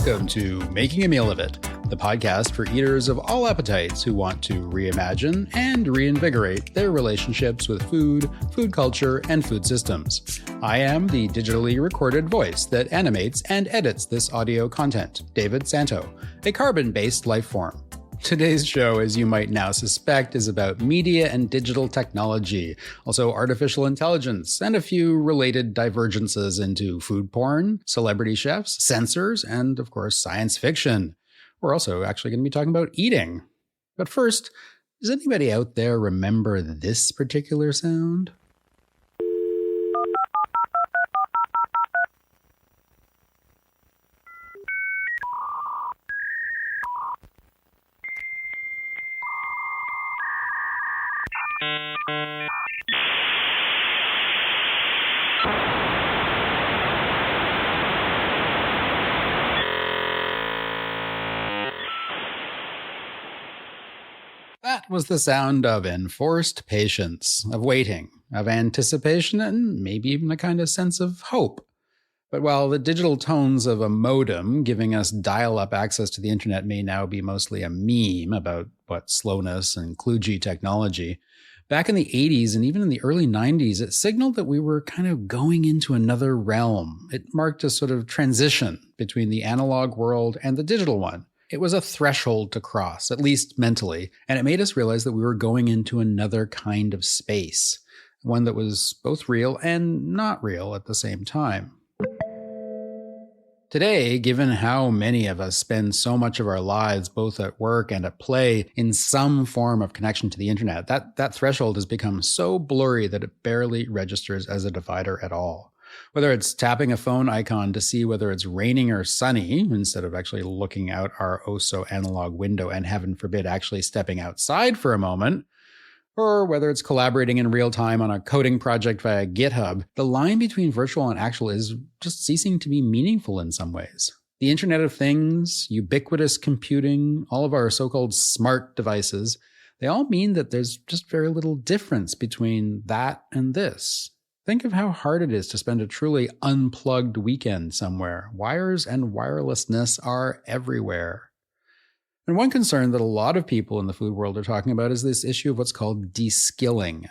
Welcome to Making a Meal of It, the podcast for eaters of all appetites who want to reimagine and reinvigorate their relationships with food, food culture, and food systems. I am the digitally recorded voice that animates and edits this audio content, David Santo, a carbon-based life form. Today's show, as you might now suspect, is about media and digital technology, also artificial intelligence, and a few related divergences into food porn, celebrity chefs, censors, and, of course, science fiction. We're also actually going to be talking about eating. But first, does anybody out there remember this particular sound? That was the sound of enforced patience, of waiting, of anticipation, and maybe even a kind of sense of hope. But while the digital tones of a modem giving us dial-up access to the internet may now be mostly a meme about slowness and kludgy technology, back in the 80s and even in the early 90s, it signaled that we were kind of going into another realm. It marked a sort of transition between the analog world and the digital one. It was a threshold to cross, at least mentally, and it made us realize that we were going into another kind of space, one that was both real and not real at the same time. Today, given how many of us spend so much of our lives both at work and at play in some form of connection to the internet, that threshold has become so blurry that it barely registers as a divider at all. Whether it's tapping a phone icon to see whether it's raining or sunny, instead of actually looking out our oh-so-analog window and, heaven forbid, actually stepping outside for a moment, or whether it's collaborating in real time on a coding project via GitHub, the line between virtual and actual is just ceasing to be meaningful in some ways. The Internet of Things, ubiquitous computing, all of our so-called smart devices, they all mean that there's just very little difference between that and this. Think of how hard it is to spend a truly unplugged weekend somewhere. Wires and wirelessness are everywhere. And one concern that a lot of people in the food world are talking about is this issue of what's called de-skilling.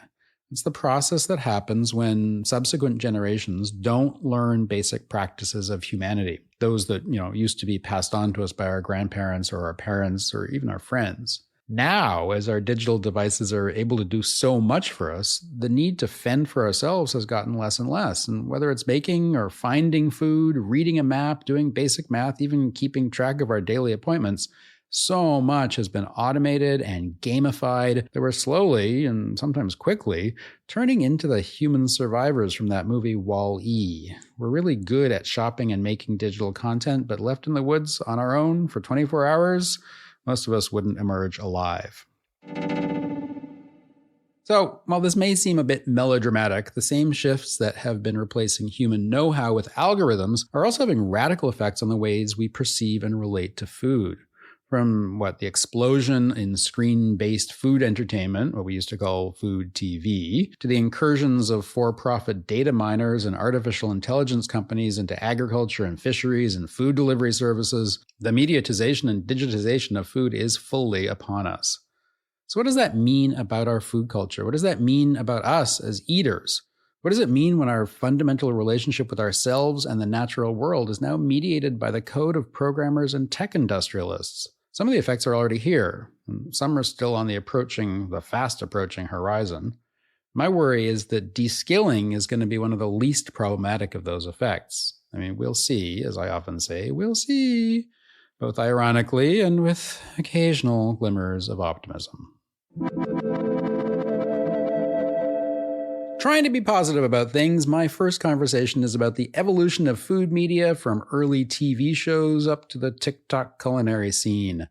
It's the process that happens when subsequent generations don't learn basic practices of humanity, those that, used to be passed on to us by our grandparents or our parents or even our friends. Now, as our digital devices are able to do so much for us, the need to fend for ourselves has gotten less and less. And whether it's baking or finding food, reading a map, doing basic math, even keeping track of our daily appointments, so much has been automated and gamified that we're slowly, and sometimes quickly, turning into the human survivors from that movie Wall-E. We're really good at shopping and making digital content, but left in the woods on our own for 24 hours, most of us wouldn't emerge alive. So, while this may seem a bit melodramatic, the same shifts that have been replacing human know-how with algorithms are also having radical effects on the ways we perceive and relate to food. From the explosion in screen-based food entertainment, what we used to call food TV, to the incursions of for-profit data miners and artificial intelligence companies into agriculture and fisheries and food delivery services, the mediatization and digitization of food is fully upon us. So what does that mean about our food culture? What does that mean about us as eaters? What does it mean when our fundamental relationship with ourselves and the natural world is now mediated by the code of programmers and tech industrialists? Some of the effects are already here, and some are still on the fast approaching horizon. My worry is that de-skilling is going to be one of the least problematic of those effects. We'll see, as I often say, we'll see, both ironically and with occasional glimmers of optimism. Trying to be positive about things, my first conversation is about the evolution of food media from early TV shows up to the TikTok culinary scene.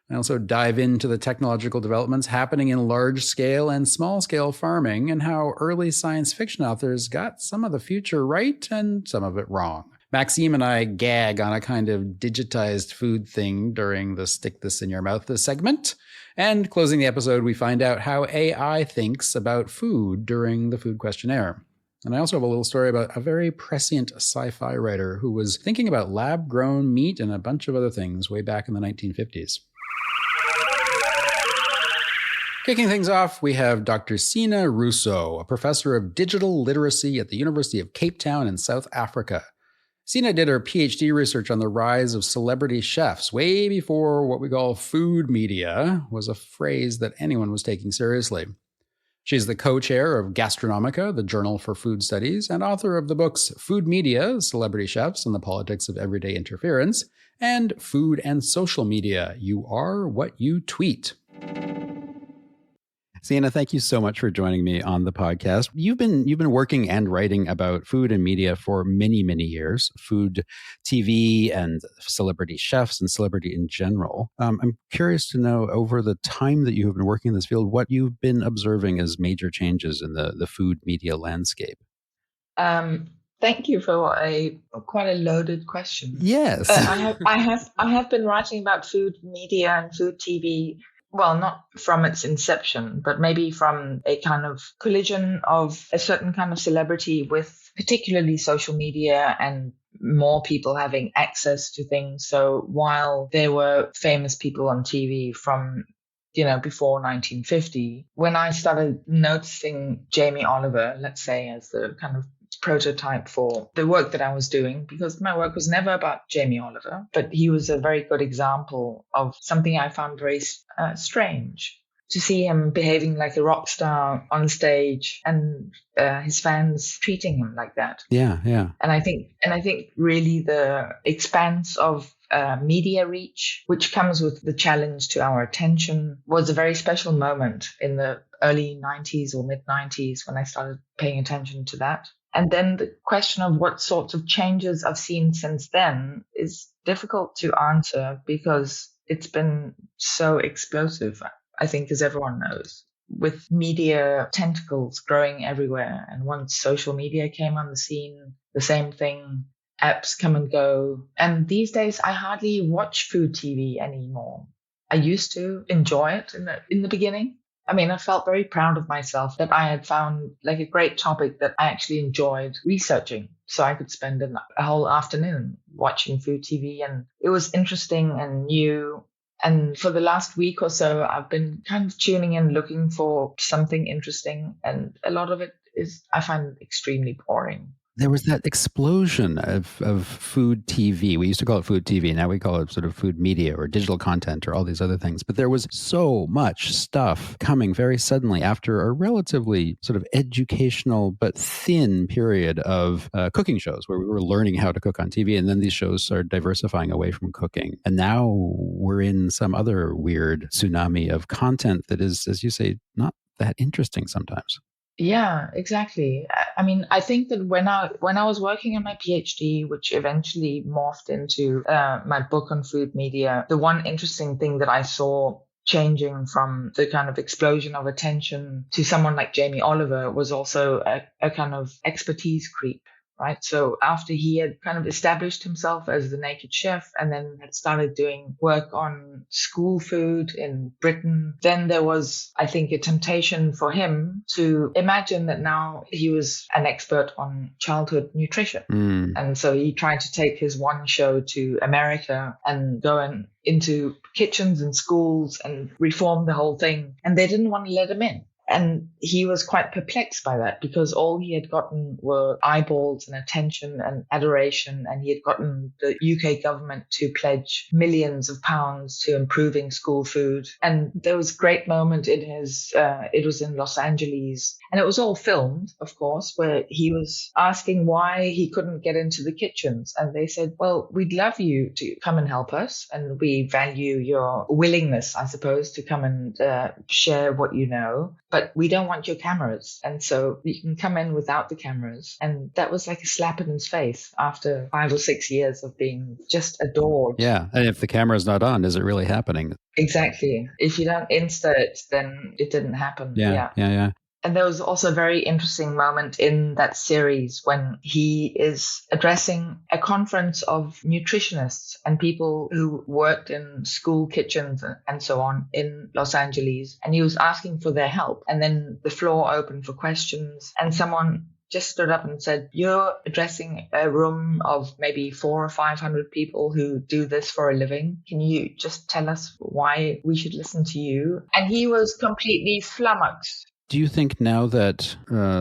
I also dive into the technological developments happening in large-scale and small-scale farming and how early science fiction authors got some of the future right and some of it wrong. Maxime and I gag on a kind of digitized food thing during the Stick This in Your Mouth segment. And closing the episode, we find out how AI thinks about food during the Food Questionnaire. And I also have a little story about a very prescient sci-fi writer who was thinking about lab-grown meat and a bunch of other things way back in the 1950s. Kicking things off, we have Dr. Signe Rousseau, a professor of digital literacy at the University of Cape Town in South Africa. Signe did her PhD research on the rise of celebrity chefs way before what we call food media was a phrase that anyone was taking seriously. She's the co-chair of Gastronomica, the Journal for Food Studies, and author of the books Food Media, Celebrity Chefs and the Politics of Everyday Interference, and Food and Social Media, You Are What You Tweet. Signe, thank you so much for joining me on the podcast. You've been working and writing about food and media for many, many years, food TV and celebrity chefs and celebrity in general. I'm curious to know, over the time that you have been working in this field, what you've been observing as major changes in the food media landscape. Thank you for quite a loaded question. Yes. I have been writing about food media and food TV. Well, not from its inception, but maybe from a kind of collision of a certain kind of celebrity with particularly social media and more people having access to things. So while there were famous people on TV from, before 1950, when I started noticing Jamie Oliver, let's say, as the kind of prototype for the work that I was doing, because my work was never about Jamie Oliver, but he was a very good example of something I found very strange, to see him behaving like a rock star on stage and his fans treating him like that. Yeah. And I think really the expanse of media reach, which comes with the challenge to our attention, was a very special moment in the early 90s or mid 90s when I started paying attention to that. And then the question of what sorts of changes I've seen since then is difficult to answer because it's been so explosive, I think, as everyone knows, with media tentacles growing everywhere. And once social media came on the scene, the same thing, apps come and go. And these days, I hardly watch food TV anymore. I used to enjoy it in the beginning. I mean, I felt very proud of myself that I had found like a great topic that I actually enjoyed researching. So I could spend a whole afternoon watching food TV, and it was interesting and new. And for the last week or so, I've been kind of tuning in, looking for something interesting. And a lot of it I find extremely boring. There was that explosion of food TV. We used to call it food TV. Now we call it sort of food media or digital content or all these other things. But there was so much stuff coming very suddenly after a relatively sort of educational but thin period of cooking shows where we were learning how to cook on TV. And then these shows started diversifying away from cooking. And now we're in some other weird tsunami of content that is, as you say, not that interesting sometimes. Yeah, exactly. I mean, I think that when I was working on my PhD, which eventually morphed into my book on food media, the one interesting thing that I saw changing from the kind of explosion of attention to someone like Jamie Oliver was also a kind of expertise creep. Right. So after he had kind of established himself as the naked chef and then had started doing work on school food in Britain, then there was, I think, a temptation for him to imagine that now he was an expert on childhood nutrition. And so he tried to take his one show to America and go into kitchens and schools and reform the whole thing. And they didn't want to let him in. And he was quite perplexed by that because all he had gotten were eyeballs and attention and adoration. And he had gotten the UK government to pledge millions of pounds to improving school food. And there was a great moment in it was in Los Angeles. And it was all filmed, of course, where he was asking why he couldn't get into the kitchens. And they said, well, we'd love you to come and help us. And we value your willingness, I suppose, to come and share what you know. But we don't want your cameras. And so you can come in without the cameras. And that was like a slap in his face after 5 or 6 years of being just adored. Yeah. And if the camera's not on, is it really happening? Exactly. If you don't Insta it, then it didn't happen. Yeah. And there was also a very interesting moment in that series when he is addressing a conference of nutritionists and people who worked in school kitchens and so on in Los Angeles. And he was asking for their help. And then the floor opened for questions and someone just stood up and said, "You're addressing a room of maybe 400 or 500 people who do this for a living. Can you just tell us why we should listen to you?" And he was completely flummoxed. Do you think now that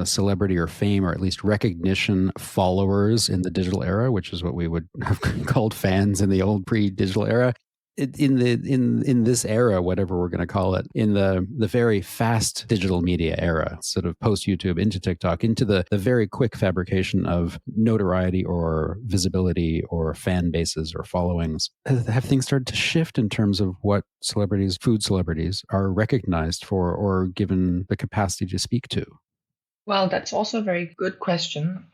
celebrity or fame, or at least recognition, followers in the digital era, which is what we would have called fans in the old pre-digital era, in this era, whatever we're going to call it, in the very fast digital media era, sort of post YouTube into TikTok, into the very quick fabrication of notoriety or visibility or fan bases or followings, have things started to shift in terms of what celebrities, food celebrities, are recognized for or given the capacity to speak to? Well, that's also a very good question,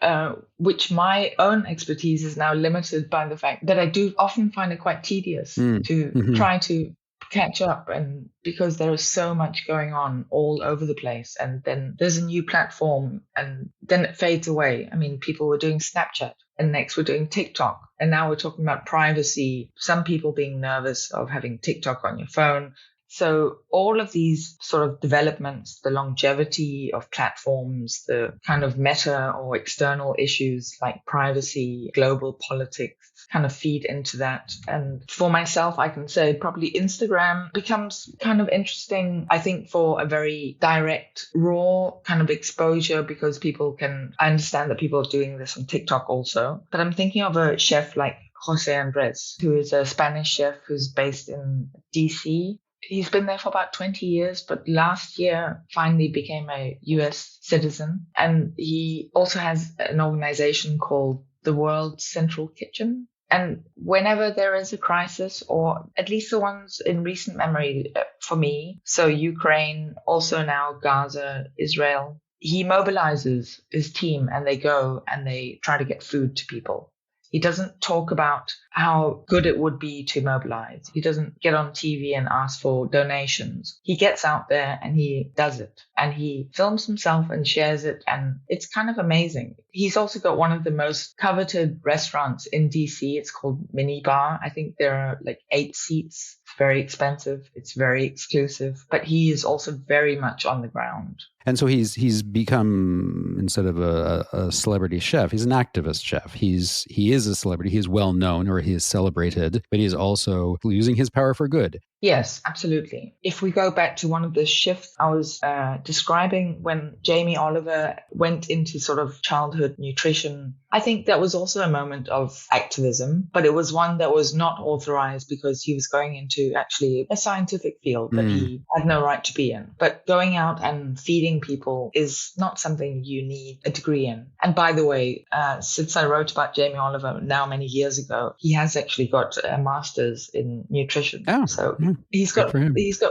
which my own expertise is now limited by the fact that I do often find it quite tedious to try to catch up, and because there is so much going on all over the place, and then there's a new platform and then it fades away. I mean, people were doing Snapchat and next we're doing TikTok, and now we're talking about privacy, some people being nervous of having TikTok on your phone. So all of these sort of developments, the longevity of platforms, the kind of meta or external issues like privacy, global politics kind of feed into that. And for myself, I can say probably Instagram becomes kind of interesting, I think, for a very direct, raw kind of exposure, because I understand that people are doing this on TikTok also. But I'm thinking of a chef like José Andres, who is a Spanish chef who's based in DC. He's been there for about 20 years, but last year finally became a US citizen. And he also has an organization called the World Central Kitchen. And whenever there is a crisis, or at least the ones in recent memory for me, so Ukraine, also now Gaza, Israel, he mobilizes his team and they go and they try to get food to people. He doesn't talk about how good it would be to mobilize. He doesn't get on TV and ask for donations. He gets out there and he does it. And he films himself and shares it. And it's kind of amazing. He's also got one of the most coveted restaurants in DC. It's called Mini Bar. I think there are like 8 seats. It's very expensive. It's very exclusive. But he is also very much on the ground. And so he's become, instead of a celebrity chef, he's an activist chef. He is a celebrity. He is well known, or he is celebrated, but he is also using his power for good. Yes, absolutely. If we go back to one of the shifts I was describing when Jamie Oliver went into sort of childhood nutrition, I think that was also a moment of activism, but it was one that was not authorized because he was going into actually a scientific field that he had no right to be in. But going out and feeding people is not something you need a degree in. And by the way, since I wrote about Jamie Oliver now many years ago, he has actually got a master's in nutrition. Oh. So he's got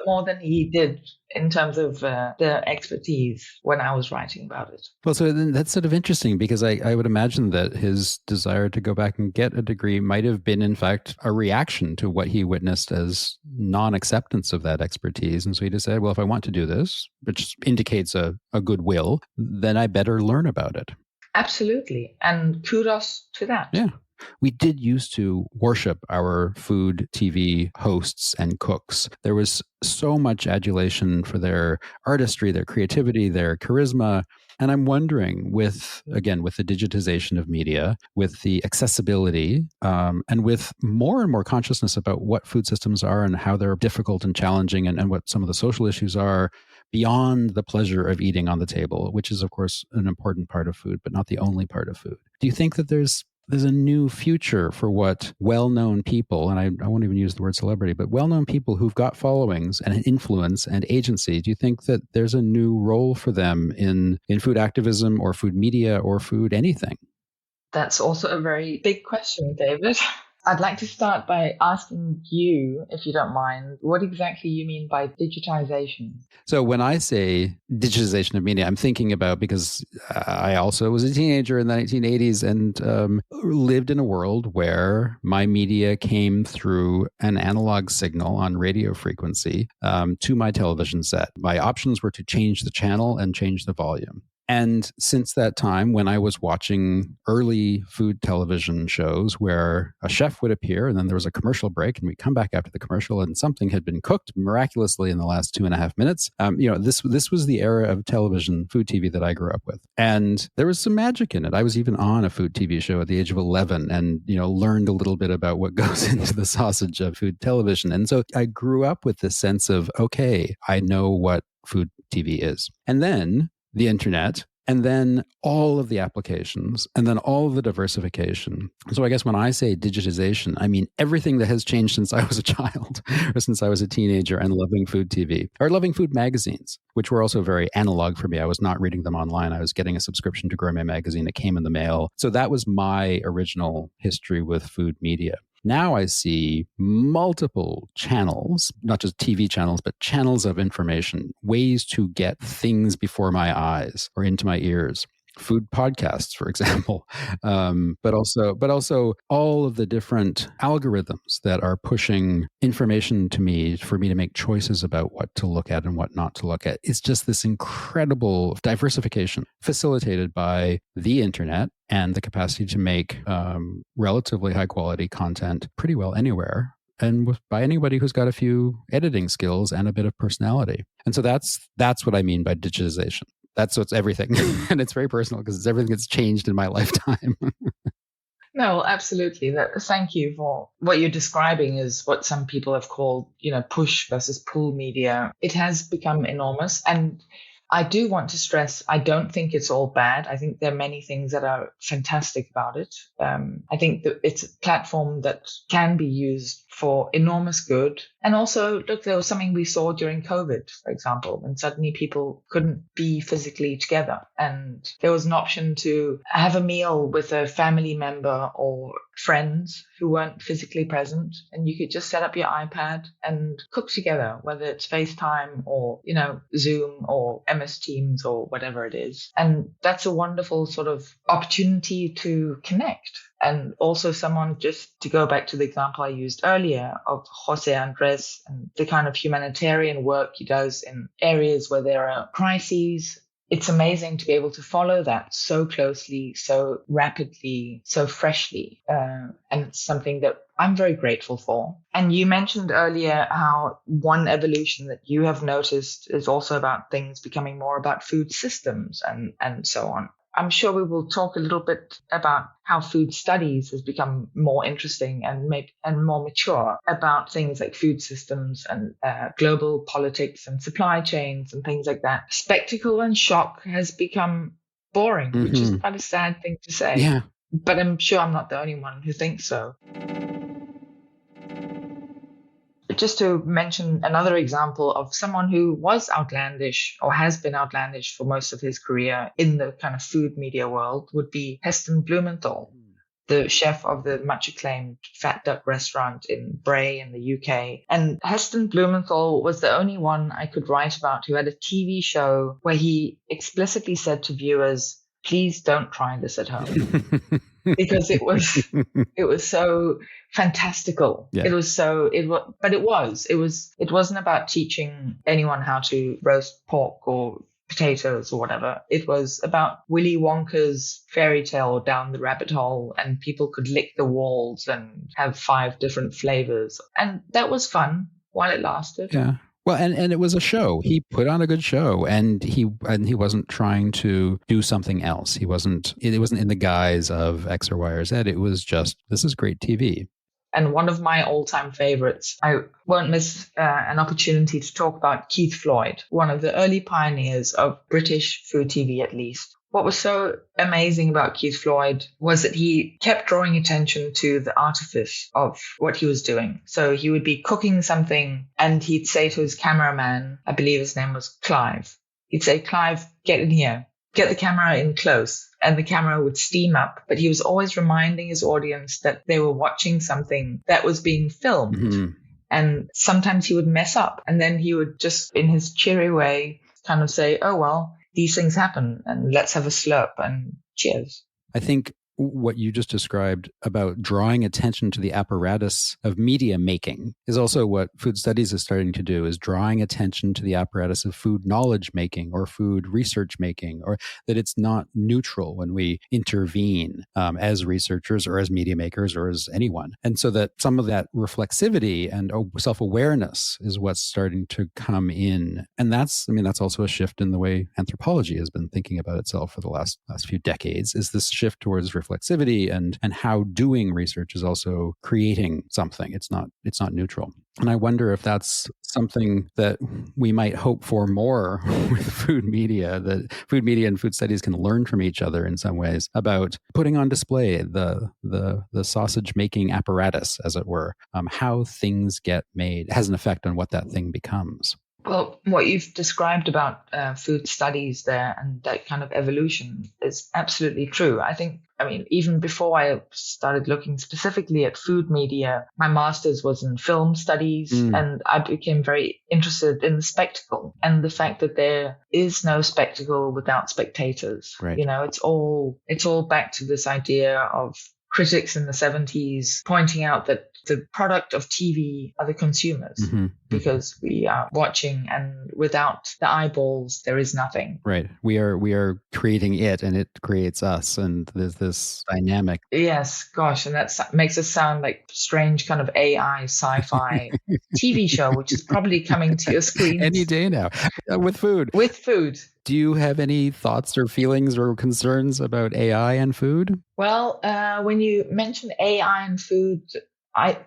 more than he did in terms of the expertise when I was writing about it. Well, so then that's sort of interesting, because I would imagine that his desire to go back and get a degree might have been, in fact, a reaction to what he witnessed as non-acceptance of that expertise. And so he decided, well, if I want to do this, which indicates a goodwill, then I better learn about it. Absolutely. And kudos to that. Yeah. We did used to worship our food TV hosts and cooks. There was so much adulation for their artistry, their creativity, their charisma. And I'm wondering, with the digitization of media, with the accessibility, and with more and more consciousness about what food systems are and how they're difficult and challenging, and what some of the social issues are beyond the pleasure of eating on the table, which is, of course, an important part of food, but not the only part of food. Do you think that there's a new future for what well-known people, and I won't even use the word celebrity, but well-known people who've got followings and influence and agency? Do you think that there's a new role for them in food activism or food media or food anything? That's also a very big question, David. I'd like to start by asking you, if you don't mind, what exactly you mean by digitization? So when I say digitization of media, I'm thinking about, because I also was a teenager in the 1980s and lived in a world where my media came through an analog signal on radio frequency to my television set. My options were to change the channel and change the volume. And since that time, when I was watching early food television shows where a chef would appear and then there was a commercial break and we'd come back after the commercial and something had been cooked miraculously in the last 2.5 minutes, this was the era of television, food TV that I grew up with. And there was some magic in it. I was even on a food TV show at the age of 11 and, learned a little bit about what goes into the sausage of food television. And so I grew up with this sense of, okay, I know what food TV is. And then the internet, and then all of the applications, and then all of the diversification. So I guess when I say digitization, I mean everything that has changed since I was a child or since I was a teenager and loving food TV or loving food magazines, which were also very analog for me. I was not reading them online. I was getting a subscription to Gourmet magazine that came in the mail. So that was my original history with food media. Now I see multiple channels, not just TV channels, but channels of information, ways to get things before my eyes or into my ears. Food podcasts, for example, but also all of the different algorithms that are pushing information to me for me to make choices about what to look at and what not to look at. It's just this incredible diversification facilitated by the internet and the capacity to make relatively high quality content pretty well anywhere. And by anybody who's got a few editing skills and a bit of personality. And so that's what I mean by digitization. That's what's everything. And it's very personal because it's everything that's changed in my lifetime. No, absolutely. Thank you for what you're describing is what some people have called, push versus pull media. It has become enormous. And I do want to stress, I don't think it's all bad. I think there are many things that are fantastic about it. I think that it's a platform that can be used for enormous good. And also, look, there was something we saw during COVID, for example, when suddenly people couldn't be physically together. And there was an option to have a meal with a family member or friends who weren't physically present. And you could just set up your iPad and cook together, whether it's FaceTime or, Zoom or MS Teams or whatever it is. And that's a wonderful sort of opportunity to connect. And also someone, just to go back to the example I used earlier of José Andrés and the kind of humanitarian work he does in areas where there are crises. It's amazing to be able to follow that so closely, so rapidly, so freshly. And it's something that I'm very grateful for. And you mentioned earlier how one evolution that you have noticed is also about things becoming more about food systems and so on. I'm sure we will talk a little bit about how food studies has become more interesting and more mature about things like food systems and global politics and supply chains and things like that. Spectacle and shock has become boring, which is quite a sad thing to say. Yeah. But I'm sure I'm not the only one who thinks so. Just to mention another example of someone who was outlandish or has been outlandish for most of his career in the kind of food media world would be Heston Blumenthal, the chef of the much acclaimed Fat Duck restaurant in Bray in the UK. And Heston Blumenthal was the only one I could write about who had a TV show where he explicitly said to viewers, please don't try this at home. Because it was so fantastical. Yeah. It wasn't about teaching anyone how to roast pork or potatoes or whatever. It was about Willy Wonka's fairy tale down the rabbit hole, and people could lick the walls and have 5 different flavors. And that was fun while it lasted. Yeah. Well, and it was a show. He put on a good show, and he wasn't trying to do something else. It wasn't in the guise of X or Y or Z. It was just, this is great TV. And one of my all-time favorites, I won't miss an opportunity to talk about Keith Floyd, one of the early pioneers of British food TV, at least. What was so amazing about Keith Floyd was that he kept drawing attention to the artifice of what he was doing. So he would be cooking something and he'd say to his cameraman, I believe his name was Clive, he'd say, Clive, get in here, get the camera in close. And the camera would steam up. But he was always reminding his audience that they were watching something that was being filmed. Mm-hmm. And sometimes he would mess up. And then he would just, in his cheery way, kind of say, oh, well, these things happen and let's have a slurp and cheers. I think what you just described about drawing attention to the apparatus of media making is also what food studies is starting to do, is drawing attention to the apparatus of food knowledge making or food research making, or that it's not neutral when we intervene as researchers or as media makers or as anyone. And so that some of that reflexivity and self-awareness is what's starting to come in. And that's also a shift in the way anthropology has been thinking about itself for the last few decades, is this shift towards reflexivity and how doing research is also creating something. It's not neutral. And I wonder if that's something that we might hope for more with food media, that food media and food studies can learn from each other in some ways about putting on display the sausage making apparatus, as it were, how things get made has an effect on what that thing becomes. Well, what you've described about food studies there and that kind of evolution is absolutely true. I mean, even before I started looking specifically at food media, my master's was in film studies, and I became very interested in the spectacle and the fact that there is no spectacle without spectators. Right. It's all back to this idea of critics in the 70s pointing out that the product of TV are the consumers, because we are watching, and without the eyeballs, there is nothing. Right. We are creating it, and it creates us, and there's this dynamic. Yes, gosh, and that makes us sound like strange kind of AI sci-fi TV show, which is probably coming to your screen any day now with food. With food. Do you have any thoughts or feelings or concerns about AI and food? Well, when you mention AI and food,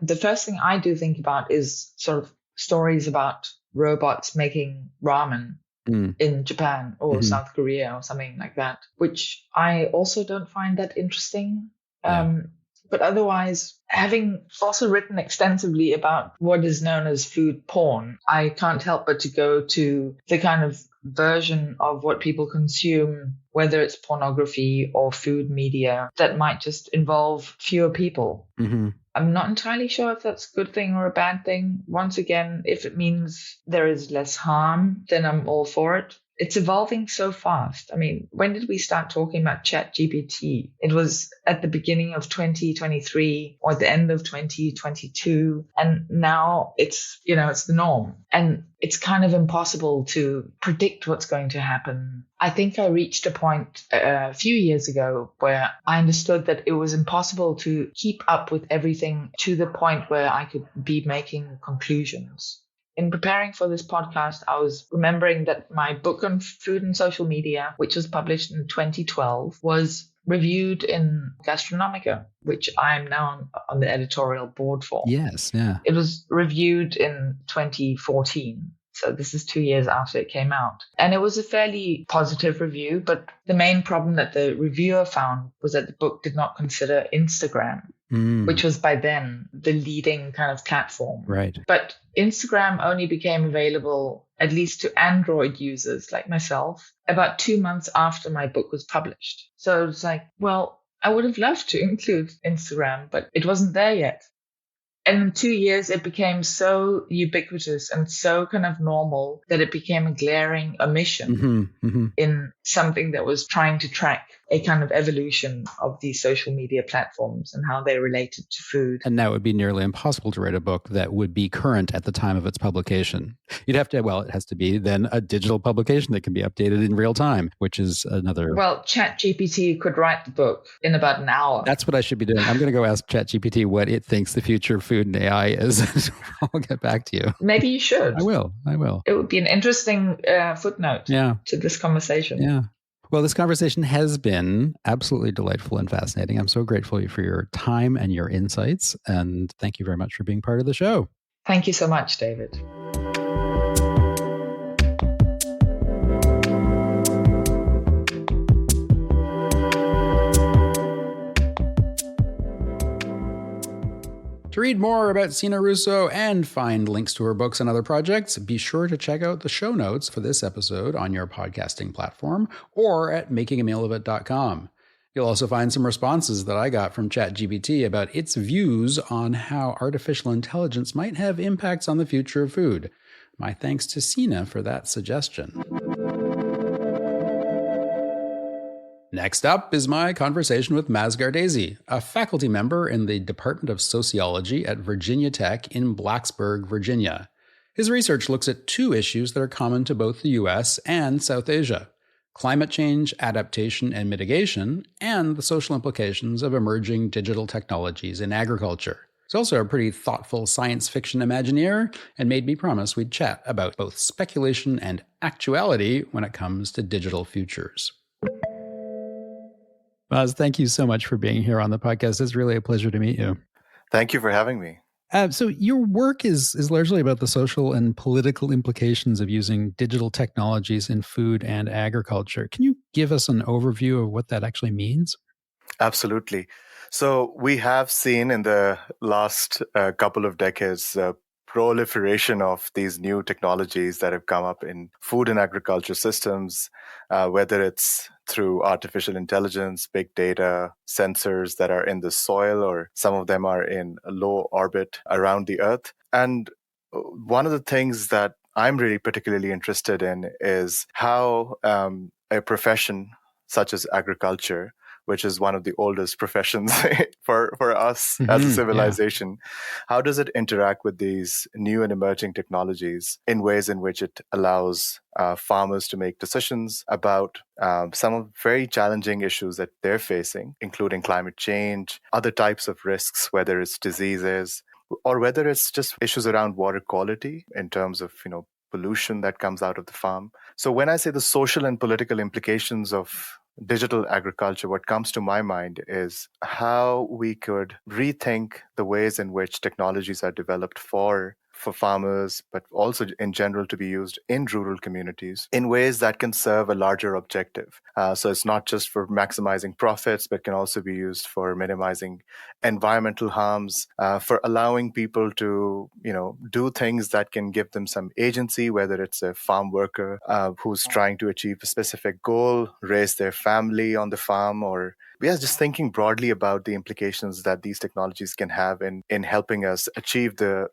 the first thing I do think about is sort of stories about robots making ramen in Japan or South Korea or something like that, which I also don't find that interesting. But otherwise, having also written extensively about what is known as food porn, I can't help but to go to the kind of version of what people consume, whether it's pornography or food media, that might just involve fewer people. I'm not entirely sure if that's a good thing or a bad thing. Once again, if it means there is less harm, then I'm all for it. It's evolving so fast. I mean, when did we start talking about ChatGPT? It was at the beginning of 2023 or at the end of 2022. And now it's the norm. And it's kind of impossible to predict what's going to happen. I think I reached a point a few years ago where I understood that it was impossible to keep up with everything to the point where I could be making conclusions. In preparing for this podcast, I was remembering that my book on food and social media, which was published in 2012, was reviewed in Gastronomica, which I'm now on the editorial board for. Yes, yeah. It was reviewed in 2014. So this is 2 years after it came out. And it was a fairly positive review, but the main problem that the reviewer found was that the book did not consider Instagram, which was by then the leading kind of platform. Right. But Instagram only became available, at least to Android users like myself, about 2 months after my book was published. So it's like, well, I would have loved to include Instagram, but it wasn't there yet. And in 2 years, it became so ubiquitous and so kind of normal that it became a glaring omission in something that was trying to track a kind of evolution of these social media platforms and how they related to food. And now it would be nearly impossible to write a book that would be current at the time of its publication. You'd have to, it has to be then a digital publication that can be updated in real time, which is another... Well, ChatGPT could write the book in about an hour. That's what I should be doing. I'm going to go ask ChatGPT what it thinks the future of food and AI is. I'll get back to you. Maybe you should. I will. It would be an interesting footnote to this conversation. Yeah. Well, this conversation has been absolutely delightful and fascinating. I'm so grateful for your time and your insights. And thank you very much for being part of the show. Thank you so much, David. To read more about Signe Rousseau and find links to her books and other projects, be sure to check out the show notes for this episode on your podcasting platform or at makingamealofit.com. You'll also find some responses that I got from ChatGPT about its views on how artificial intelligence might have impacts on the future of food. My thanks to Signe for that suggestion. Next up is my conversation with Maaz Gardezi, a faculty member in the Department of Sociology at Virginia Tech in Blacksburg, Virginia. His research looks at two issues that are common to both the US and South Asia: climate change, adaptation, and mitigation, and the social implications of emerging digital technologies in agriculture. He's also a pretty thoughtful science fiction Imagineer and made me promise we'd chat about both speculation and actuality when it comes to digital futures. Maaz, thank you so much for being here on the podcast. It's really a pleasure to meet you. Thank you for having me. So your work is largely about the social and political implications of using digital technologies in food and agriculture. Can you give us an overview of what that actually means? Absolutely. So we have seen in the last couple of decades the proliferation of these new technologies that have come up in food and agriculture systems, whether it's through artificial intelligence, big data, sensors that are in the soil, or some of them are in low orbit around the Earth. And one of the things that I'm really particularly interested in is how a profession such as agriculture, which is one of the oldest professions for us as a civilization. How does it interact with these new and emerging technologies in ways in which it allows farmers to make decisions about some of very challenging issues that they're facing, including climate change, other types of risks, whether it's diseases, or whether it's just issues around water quality in terms of, pollution that comes out of the farm. So when I say the social and political implications of digital agriculture, what comes to my mind is how we could rethink the ways in which technologies are developed for farmers, but also in general to be used in rural communities in ways that can serve a larger objective. So it's not just for maximizing profits, but can also be used for minimizing environmental harms, for allowing people to, do things that can give them some agency, whether it's a farm worker who's trying to achieve a specific goal, raise their family on the farm, or just thinking broadly about the implications that these technologies can have in helping us achieve the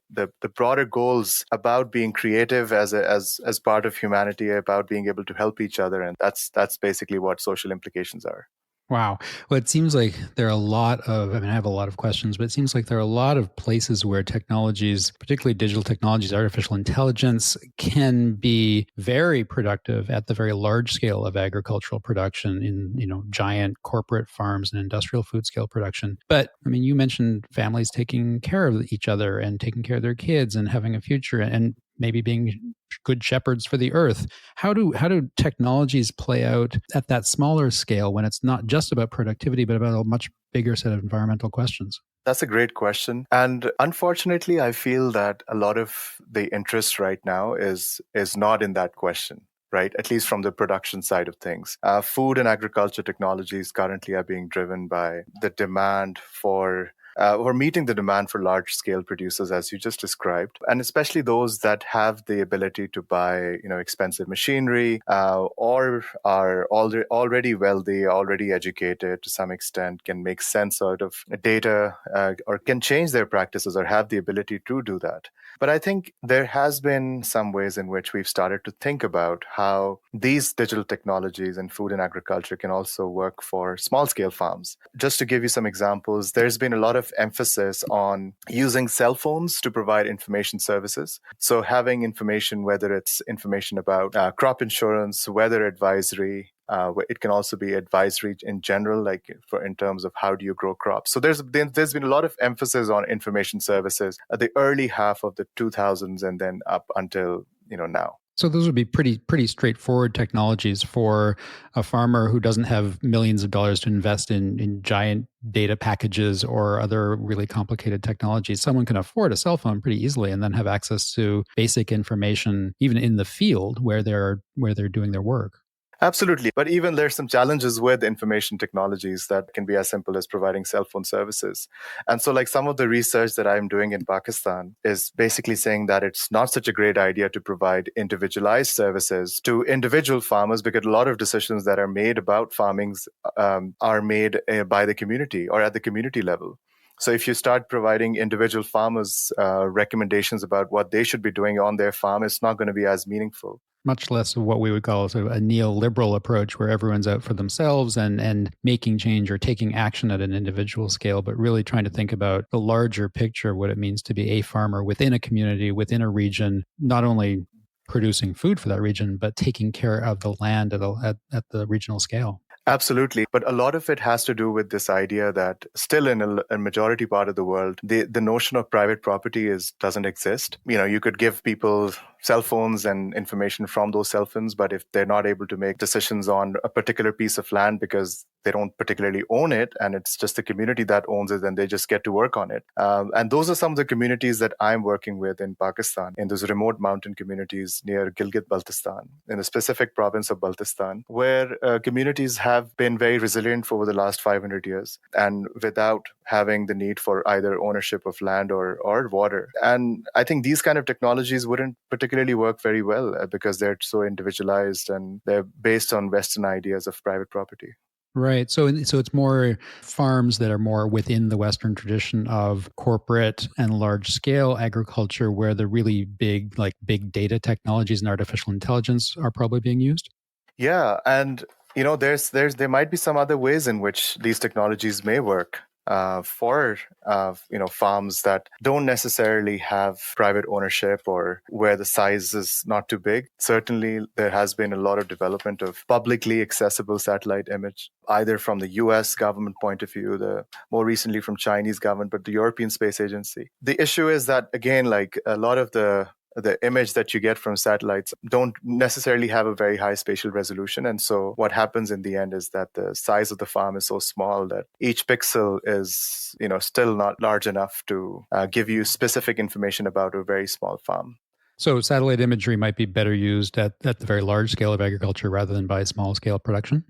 broader goals about being creative as part of humanity, about being able to help each other. And that's basically what social implications are. Wow. Well, it seems like there are a lot of, I have a lot of questions, but it seems like there are a lot of places where technologies, particularly digital technologies, artificial intelligence, can be very productive at the very large scale of agricultural production in, giant corporate farms and industrial food scale production. But you mentioned families taking care of each other and taking care of their kids and having a future and maybe being good shepherds for the earth. How do technologies play out at that smaller scale when it's not just about productivity, but about a much bigger set of environmental questions? That's a great question. And unfortunately, I feel that a lot of the interest right now is not in that question. Right, at least from the production side of things. Food and agriculture technologies currently are being driven by the demand for or meeting the demand for large-scale producers, as you just described, and especially those that have the ability to buy, expensive machinery or are already wealthy, already educated to some extent, can make sense out of data or can change their practices or have the ability to do that. But I think there has been some ways in which we've started to think about how these digital technologies in food and agriculture can also work for small-scale farms. Just to give you some examples, there's been a lot of emphasis on using cell phones to provide information services. So having information, whether it's information about crop insurance, weather advisory, it can also be advisory in general, like in terms of how do you grow crops. So there's been a lot of emphasis on information services at the early half of the 2000s and then up until now. So those would be pretty straightforward technologies for a farmer who doesn't have millions of dollars to invest in giant data packages or other really complicated technologies. Someone can afford a cell phone pretty easily and then have access to basic information, even in the field where they're doing their work. Absolutely. But even there's some challenges with information technologies that can be as simple as providing cell phone services. And so like some of the research that I'm doing in Pakistan is basically saying that it's not such a great idea to provide individualized services to individual farmers because a lot of decisions that are made about farming are made by the community or at the community level. So if you start providing individual farmers recommendations about what they should be doing on their farm, it's not going to be as meaningful. Much less of what we would call sort of a neoliberal approach where everyone's out for themselves and making change or taking action at an individual scale, but really trying to think about the larger picture, what it means to be a farmer within a community, within a region, not only producing food for that region, but taking care of the land at the regional scale. Absolutely. But a lot of it has to do with this idea that still in a majority part of the world, the notion of private property doesn't exist. You could give people cell phones and information from those cell phones, but if they're not able to make decisions on a particular piece of land because they don't particularly own it and it's just the community that owns it, then they just get to work on it. And those are some of the communities that I'm working with in Pakistan, in those remote mountain communities near Gilgit-Baltistan, in the specific province of Baltistan, where communities have been very resilient for over the last 500 years and without having the need for either ownership of land or water. And I think these kind of technologies wouldn't particularly work very well because they're so individualized and they're based on Western ideas of private property. Right. So it's more farms that are more within the Western tradition of corporate and large scale agriculture where the really big, like big data technologies and artificial intelligence are probably being used. Yeah. And, there might be some other ways in which these technologies may work. For farms that don't necessarily have private ownership or where the size is not too big. Certainly, there has been a lot of development of publicly accessible satellite image, either from the US government point of view, more recently from Chinese government, but the European Space Agency. The issue is that, again, like a lot of the image that you get from satellites don't necessarily have a very high spatial resolution. And so what happens in the end is that the size of the farm is so small that each pixel is, still not large enough to give you specific information about a very small farm. So satellite imagery might be better used at the very large scale of agriculture rather than by small scale production?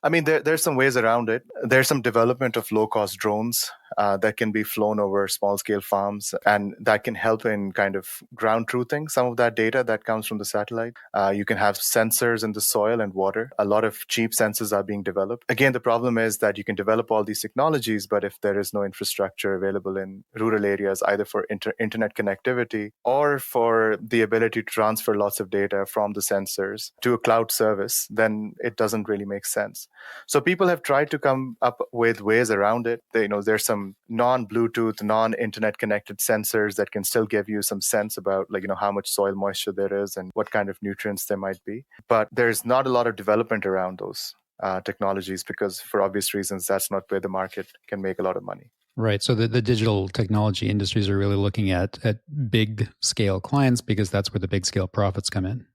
I mean, there's some ways around it. There's some development of low-cost drones that can be flown over small-scale farms, and that can help in kind of ground truthing some of that data that comes from the satellite. You can have sensors in the soil and water. A lot of cheap sensors are being developed. Again, the problem is that you can develop all these technologies, but if there is no infrastructure available in rural areas, either for internet connectivity or for the ability to transfer lots of data from the sensors to a cloud service, then it doesn't really make sense. So people have tried to come up with ways around it. There's some non-Bluetooth, non-internet connected sensors that can still give you some sense about how much soil moisture there is and what kind of nutrients there might be. But there's not a lot of development around those technologies because for obvious reasons, that's not where the market can make a lot of money. Right. So the digital technology industries are really looking at big scale clients because that's where the big scale profits come in.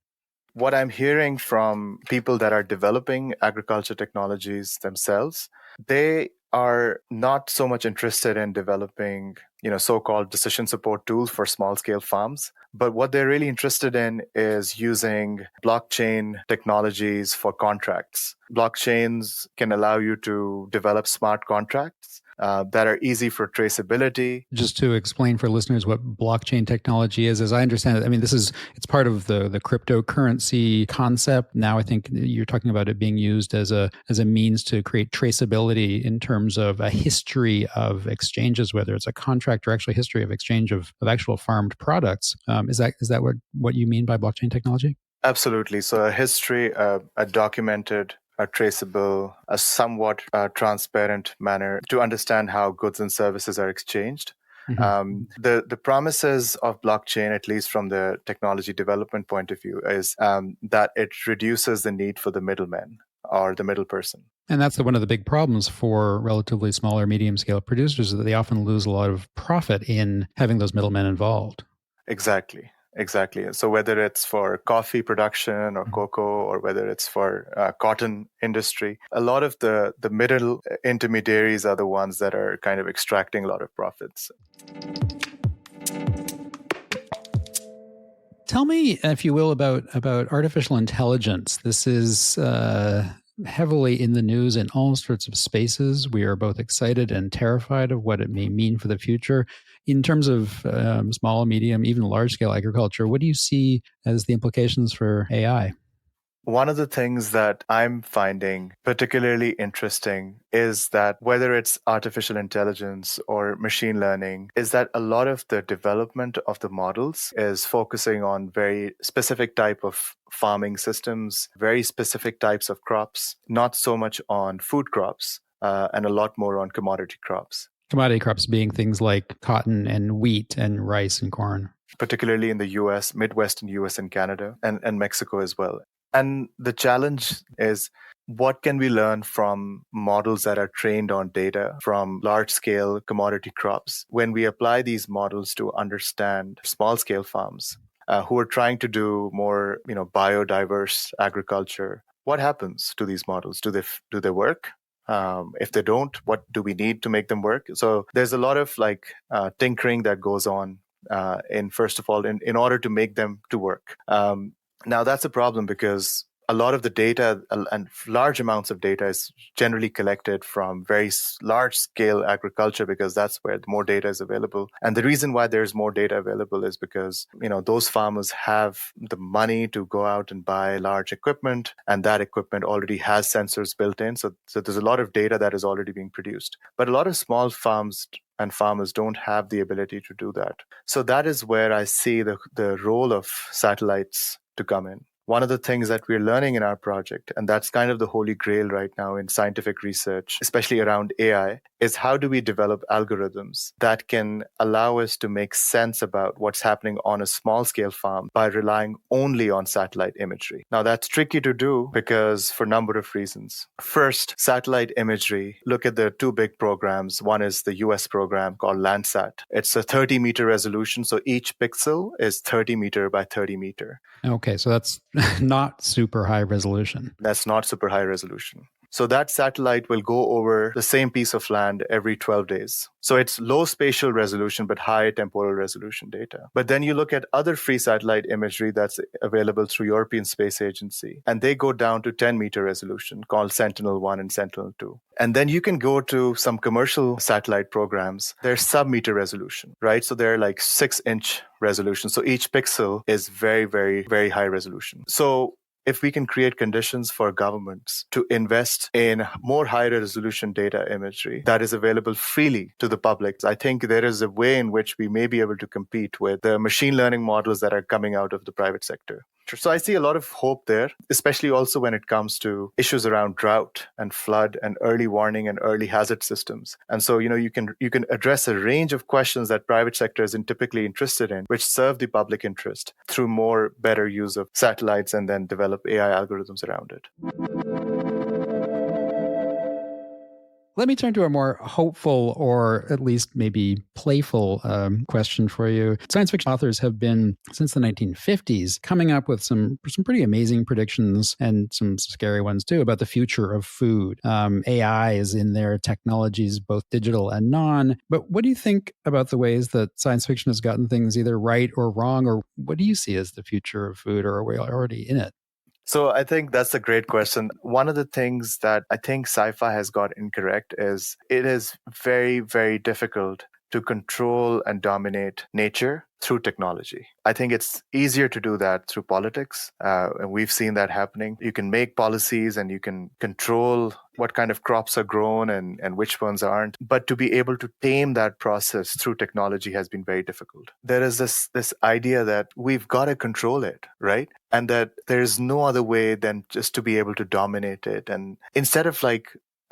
What I'm hearing from people that are developing agriculture technologies themselves, they are not so much interested in developing, so-called decision support tools for small-scale farms. But what they're really interested in is using blockchain technologies for contracts. Blockchains can allow you to develop smart contracts that are easy for traceability. Just to explain for listeners what blockchain technology is, as I understand it, I mean, it's part of the cryptocurrency concept. Now I think you're talking about it being used as a means to create traceability in terms of a history of exchanges, whether it's a contract or actually history of exchange of actual farmed products. Is that what you mean by blockchain technology? Absolutely. So a history, a documented, a traceable, a somewhat transparent manner to understand how goods and services are exchanged. Mm-hmm. The promises of blockchain, at least from the technology development point of view, is that it reduces the need for the middleman or the middle person. And that's one of the big problems for relatively small or medium scale producers, is that they often lose a lot of profit in having those middlemen involved. Exactly. So whether it's for coffee production or cocoa, or whether it's for cotton industry, a lot of the middle intermediaries are the ones that are kind of extracting a lot of profits. Tell me, if you will, about artificial intelligence. This is heavily in the news in all sorts of spaces. We are both excited and terrified of what it may mean for the future. In terms of small, medium, even large-scale agriculture, what do you see as the implications for AI? One of the things that I'm finding particularly interesting is that whether it's artificial intelligence or machine learning, is that a lot of the development of the models is focusing on very specific type of farming systems, very specific types of crops, not so much on food crops, and a lot more on commodity crops. Commodity crops being things like cotton and wheat and rice and corn. Particularly in the US, Midwestern US and Canada, and Mexico as well. And the challenge is, what can we learn from models that are trained on data from large-scale commodity crops when we apply these models to understand small-scale farms who are trying to do more, biodiverse agriculture? What happens to these models? Do they work? If they don't, what do we need to make them work? So there's a lot of tinkering that goes on first of all, in order to make them to work. Now that's a problem because a lot of the data and large amounts of data is generally collected from very large scale agriculture because that's where more data is available. And the reason why there's more data available is because, those farmers have the money to go out and buy large equipment, and that equipment already has sensors built in. So there's a lot of data that is already being produced. But a lot of small farms and farmers don't have the ability to do that. So that is where I see the role of satellites to come in. One of the things that we're learning in our project, and that's kind of the holy grail right now in scientific research, especially around AI, is how do we develop algorithms that can allow us to make sense about what's happening on a small scale farm by relying only on satellite imagery. Now that's tricky to do because for a number of reasons. First, satellite imagery, look at the two big programs. One is the US program called Landsat. It's a 30-meter resolution, so each pixel is 30 meter by 30 meter. Okay, so that's not super high resolution. That's not super high resolution. So that satellite will go over the same piece of land every 12 days. So it's low spatial resolution, but high temporal resolution data. But then you look at other free satellite imagery that's available through European Space Agency, and they go down to 10-meter resolution called Sentinel-1 and Sentinel-2. And then you can go to some commercial satellite programs. They're sub-meter resolution, right? So they're like 6-inch resolution. So each pixel is very, very, very high resolution. So if we can create conditions for governments to invest in more high resolution data imagery that is available freely to the public, I think there is a way in which we may be able to compete with the machine learning models that are coming out of the private sector. So I see a lot of hope there, especially also when it comes to issues around drought and flood and early warning and early hazard systems. And so, you can address a range of questions that private sector isn't typically interested in, which serve the public interest through more better use of satellites and then develop AI algorithms around it. Let me turn to a more hopeful or at least maybe playful question for you. Science fiction authors have been, since the 1950s, coming up with some pretty amazing predictions and some scary ones too about the future of food. AI is in there, technologies, both digital and non. But what do you think about the ways that science fiction has gotten things either right or wrong? Or what do you see as the future of food, or are we already in it? So I think that's a great question. One of the things that I think sci-fi has got incorrect is it is very, very difficult to control and dominate nature through technology. I think it's easier to do that through politics, and we've seen that happening. You can make policies and you can control what kind of crops are grown and which ones aren't. But to be able to tame that process through technology has been very difficult. There is this idea that we've got to control it, right? And that there's no other way than just to be able to dominate it. And instead of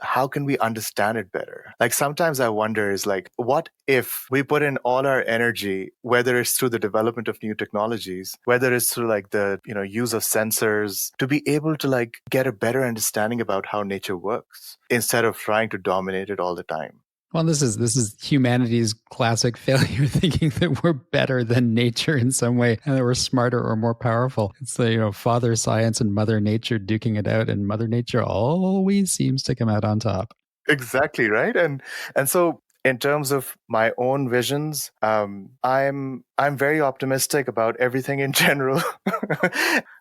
how can we understand it better? Sometimes I wonder is what if we put in all our energy, whether it's through the development of new technologies, whether it's through the use of sensors, to be able to get a better understanding about how nature works instead of trying to dominate it all the time. Well, this is humanity's classic failure, thinking that we're better than nature in some way and that we're smarter or more powerful. It's the father science and mother nature duking it out, and mother nature always seems to come out on top. Exactly, right? And so in terms of my own visions, I'm very optimistic about everything in general.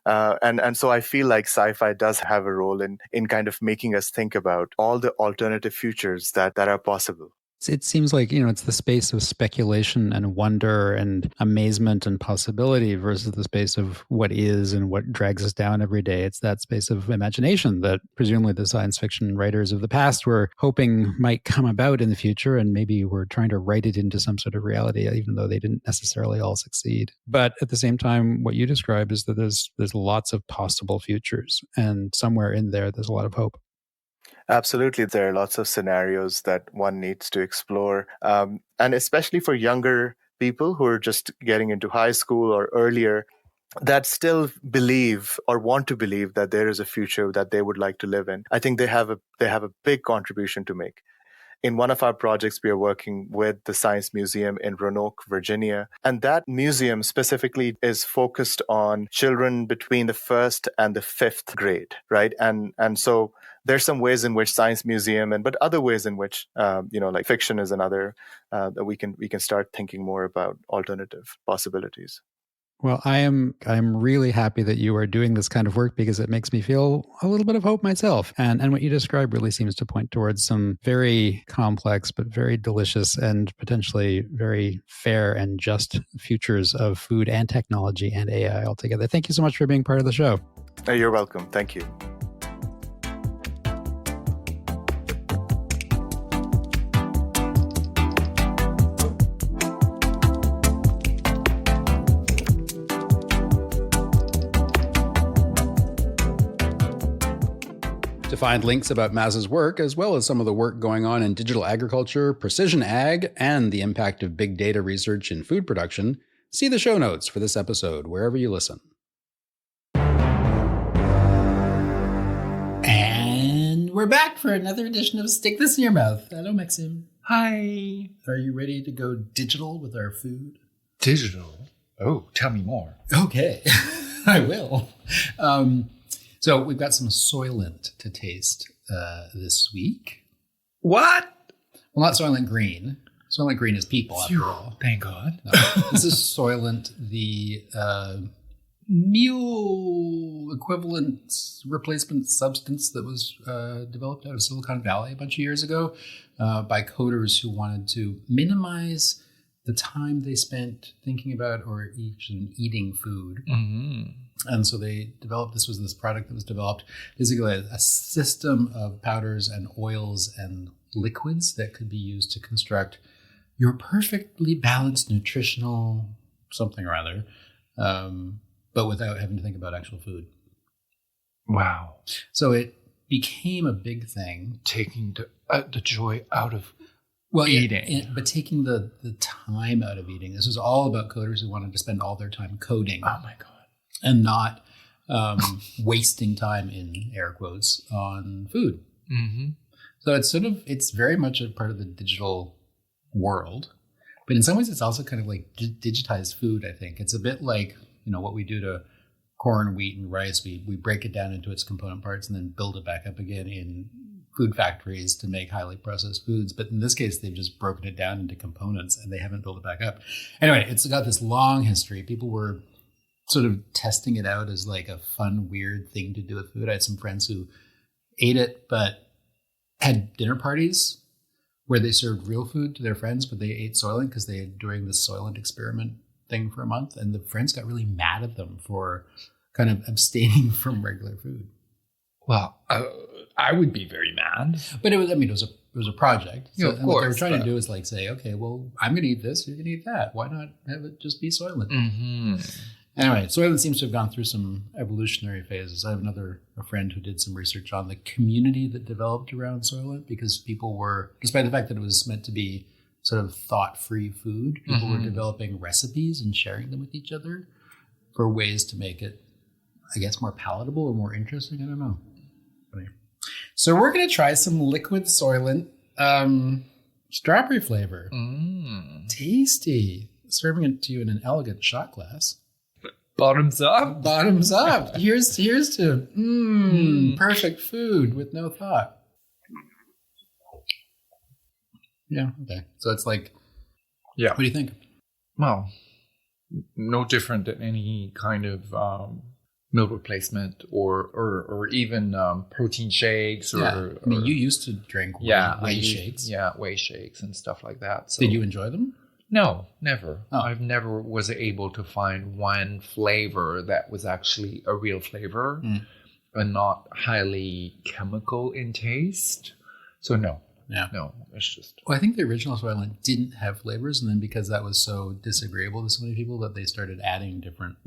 And so I feel like sci-fi does have a role in kind of making us think about all the alternative futures that are possible. It seems like, it's the space of speculation and wonder and amazement and possibility versus the space of what is and what drags us down every day. It's that space of imagination that presumably the science fiction writers of the past were hoping might come about in the future, and maybe we're trying to write it into some sort of reality, even though they didn't necessarily all succeed. But at the same time, what you described is that there's lots of possible futures, and somewhere in there, there's a lot of hope. Absolutely. There are lots of scenarios that one needs to explore. And especially for younger people who are just getting into high school or earlier, that still believe or want to believe that there is a future that they would like to live in. I think they have a big contribution to make. In one of our projects, we are working with the Science Museum in Roanoke, Virginia. And that museum specifically is focused on children between the first and the fifth grade, right? And so there's some ways in which Science Museum, but other ways in which, like fiction is another, that we can start thinking more about alternative possibilities. Well, I'm really happy that you are doing this kind of work, because it makes me feel a little bit of hope myself. And what you described really seems to point towards some very complex but very delicious and potentially very fair and just futures of food and technology and AI altogether. Thank you so much for being part of the show. You're welcome. Thank you. To find links about Maaz's work, as well as some of the work going on in digital agriculture, precision ag, and the impact of big data research in food production, see the show notes for this episode wherever you listen. And we're back for another edition of Stick This in Your Mouth. Hello, Maxime. Hi. Are you ready to go digital with our food? Digital? Oh, tell me more. Okay, I will. So we've got some Soylent to taste this week. What? Well, not Soylent Green. Soylent Green is people, after all. Thank God. No, this is Soylent, the meal equivalent replacement substance that was developed out of Silicon Valley a bunch of years ago by coders who wanted to minimize the time they spent thinking about or eating food. Mm-hmm. And so they developed, this product that was developed, basically a system of powders and oils and liquids that could be used to construct your perfectly balanced nutritional something or other, but without having to think about actual food. Wow. So it became a big thing. Taking the joy out of eating. Yeah, but taking the time out of eating. This was all about coders who wanted to spend all their time coding. Oh my God. And not wasting time, in air quotes, on food. Mm-hmm. So it's very much a part of the digital world. But in some ways, it's also kind of like digitized food, I think. It's a bit like, what we do to corn, wheat, and rice. We break it down into its component parts and then build it back up again in food factories to make highly processed foods. But in this case, they've just broken it down into components and they haven't built it back up. Anyway, it's got this long history. People were sort of testing it out as like a fun, weird thing to do with food. I had some friends who ate it, but had dinner parties where they served real food to their friends, but they ate Soylent because they had doing this Soylent experiment thing for a month. And the friends got really mad at them for kind of abstaining from regular food. Well, I would be very mad. But it was a project. So, of course. What they were trying to do is like say, okay, well, I'm going to eat this, you're going to eat that. Why not have it just be Soylent? Mm-hmm. Anyway, Soylent seems to have gone through some evolutionary phases. I have a friend who did some research on the community that developed around Soylent, because people were, despite the fact that it was meant to be sort of thought-free food, people were developing recipes and sharing them with each other for ways to make it, I guess, more palatable or more interesting. I don't know. Anyway. So we're going to try some liquid Soylent strawberry flavor. Tasty. Serving it to you in an elegant shot glass. Bottoms up. Bottoms up. Here's to perfect food with no thought. Yeah. Okay. So it's like, yeah. What do you think? Well, no different than any kind of meal replacement or even protein shakes or I mean, you used to drink whey shakes. Yeah, whey shakes and stuff like that. So, did you enjoy them? No, never. Oh. I've never was able to find one flavor that was actually a real flavor and not highly chemical in taste. So no. Yeah. No, it's just... Well, I think the original Soylent didn't have flavors, and then because that was so disagreeable to so many people that they started adding different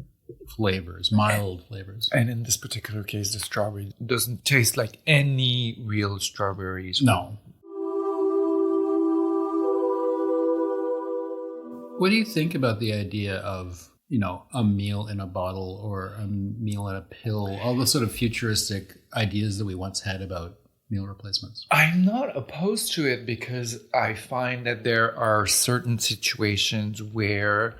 flavors, mild flavors. And in this particular case, the strawberry doesn't taste like any real strawberries. No. What do you think about the idea of, a meal in a bottle or a meal in a pill, all the sort of futuristic ideas that we once had about meal replacements? I'm not opposed to it because I find that there are certain situations where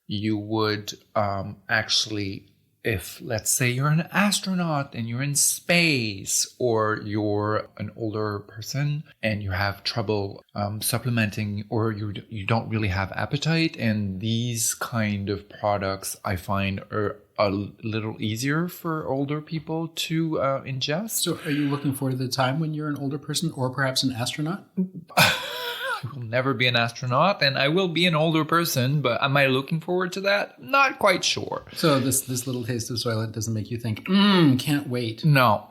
you would actually, if let's say you're an astronaut and you're in space, or you're an older person and you have trouble supplementing, or you don't really have appetite, and these kind of products I find are a little easier for older people to ingest. So are you looking forward to the time when you're an older person or perhaps an astronaut? I will never be an astronaut, and I will be an older person, but am I looking forward to that? Not quite sure. So this little taste of Soylent doesn't make you think, can't wait. No.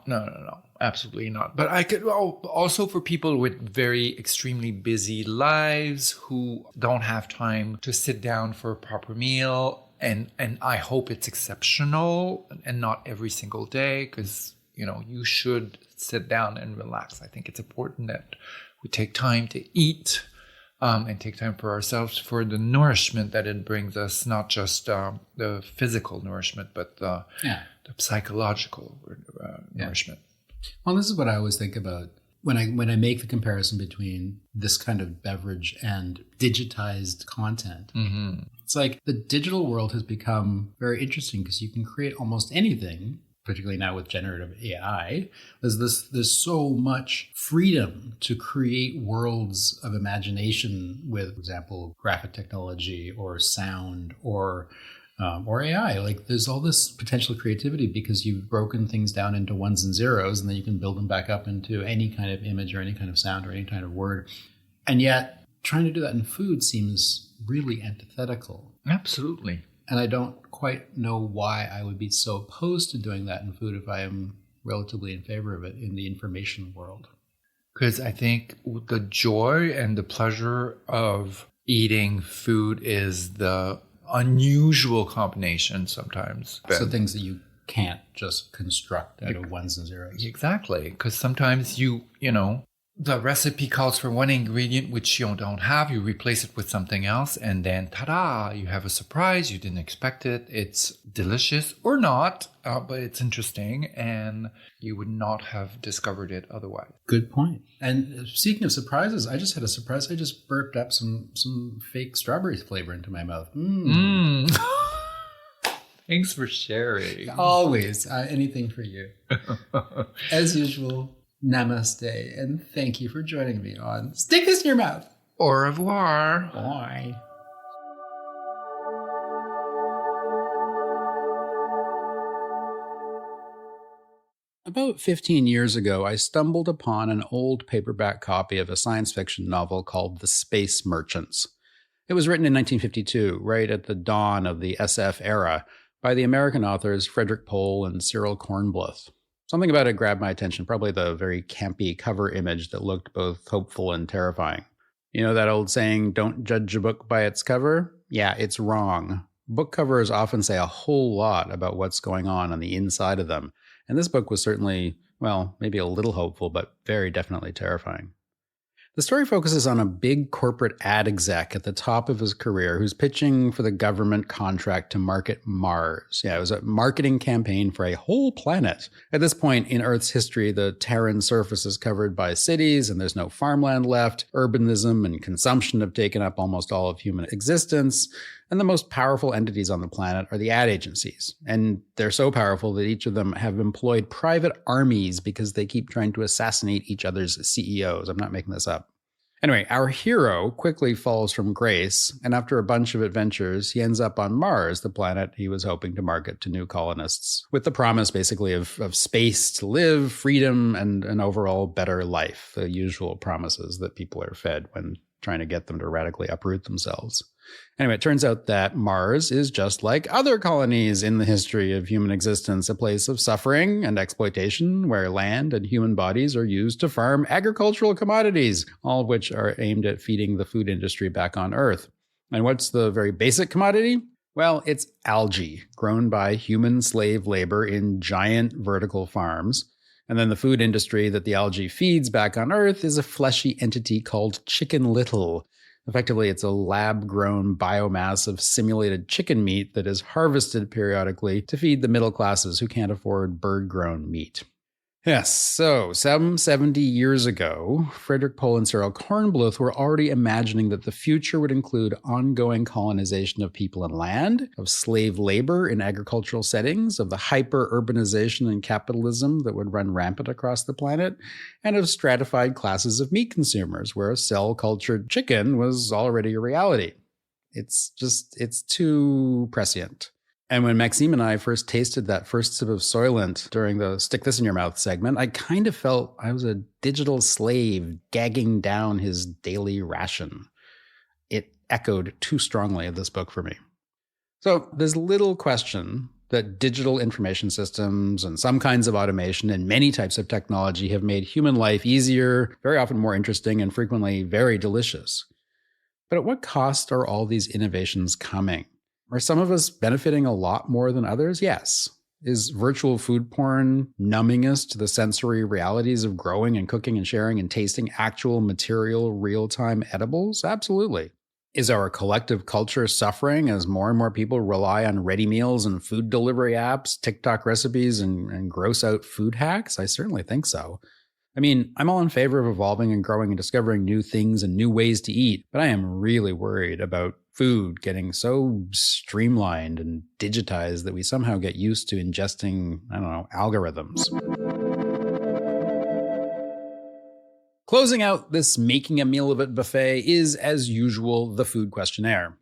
Absolutely not. But I could also for people with very extremely busy lives who don't have time to sit down for a proper meal. And I hope it's exceptional and not every single day, because, you should sit down and relax. I think it's important that we take time to eat and take time for ourselves, for the nourishment that it brings us, not just the physical nourishment, but the psychological nourishment. Well, this is what I always think about when I make the comparison between this kind of beverage and digitized content. Mm-hmm. It's like the digital world has become very interesting because you can create almost anything, particularly now with generative AI. There's so much freedom to create worlds of imagination with, for example, graphic technology or sound or AI. Like there's all this potential creativity because you've broken things down into ones and zeros, and then you can build them back up into any kind of image or any kind of sound or any kind of word. And yet trying to do that in food seems really antithetical. Absolutely. And I don't quite know why I would be so opposed to doing that in food if I am relatively in favor of it in the information world. Because I think the joy and the pleasure of eating food is the unusual combination sometimes. So things that you can't just construct out of ones and zeros. Exactly. Because sometimes the recipe calls for one ingredient which you don't have, you replace it with something else, and then ta-da, you have a surprise, you didn't expect it. It's delicious or not, but it's interesting, and you would not have discovered it otherwise. Good point. And speaking of surprises, I just had a surprise. I just burped up some fake strawberry flavor into my mouth. Thanks for sharing. Always. Anything for you. As usual, namaste, and thank you for joining me on Stick This in Your Mouth. Au revoir. Bye. About 15 years ago, I stumbled upon an old paperback copy of a science fiction novel called The Space Merchants. It was written in 1952, right at the dawn of the SF era, by the American authors Frederick Pohl and Cyril Kornbluth. Something about it grabbed my attention, probably the very campy cover image that looked both hopeful and terrifying. You know that old saying, don't judge a book by its cover? Yeah, it's wrong. Book covers often say a whole lot about what's going on the inside of them. And this book was certainly, well, maybe a little hopeful, but very definitely terrifying. The story focuses on a big corporate ad exec at the top of his career who's pitching for the government contract to market Mars. Yeah, it was a marketing campaign for a whole planet. At this point in Earth's history, the Terran surface is covered by cities and there's no farmland left. Urbanism and consumption have taken up almost all of human existence. And the most powerful entities on the planet are the ad agencies. And they're so powerful that each of them have employed private armies because they keep trying to assassinate each other's CEOs. I'm not making this up. Anyway, our hero quickly falls from grace, and after a bunch of adventures, he ends up on Mars, the planet he was hoping to market to new colonists, with the promise basically of space to live, freedom, and an overall better life, the usual promises that people are fed when trying to get them to radically uproot themselves. Anyway, it turns out that Mars is just like other colonies in the history of human existence, a place of suffering and exploitation where land and human bodies are used to farm agricultural commodities, all of which are aimed at feeding the food industry back on Earth. And what's the very basic commodity? Well, it's algae, grown by human slave labor in giant vertical farms. And then the food industry that the algae feeds back on Earth is a fleshy entity called Chicken Little. Effectively, it's a lab-grown biomass of simulated chicken meat that is harvested periodically to feed the middle classes who can't afford bird-grown meat. Yes, so some 70 years ago, Frederik Pohl and Cyril Kornbluth were already imagining that the future would include ongoing colonization of people and land, of slave labor in agricultural settings, of the hyper-urbanization and capitalism that would run rampant across the planet, and of stratified classes of meat consumers, where cell-cultured chicken was already a reality. It's too prescient. And when Maxime and I first tasted that first sip of Soylent during the Stick This in Your Mouth segment, I kind of felt I was a digital slave gagging down his daily ration. It echoed too strongly of this book for me. So there's little question that digital information systems and some kinds of automation and many types of technology have made human life easier, very often more interesting, and frequently very delicious. But at what cost are all these innovations coming? Are some of us benefiting a lot more than others? Yes. Is virtual food porn numbing us to the sensory realities of growing and cooking and sharing and tasting actual material real-time edibles? Absolutely. Is our collective culture suffering as more and more people rely on ready meals and food delivery apps, TikTok recipes, and gross out food hacks? I certainly think so. I mean, I'm all in favor of evolving and growing and discovering new things and new ways to eat, but I am really worried about food getting so streamlined and digitized that we somehow get used to ingesting, algorithms. Closing out this making a meal of it buffet is, as usual, the Food Questionnaire.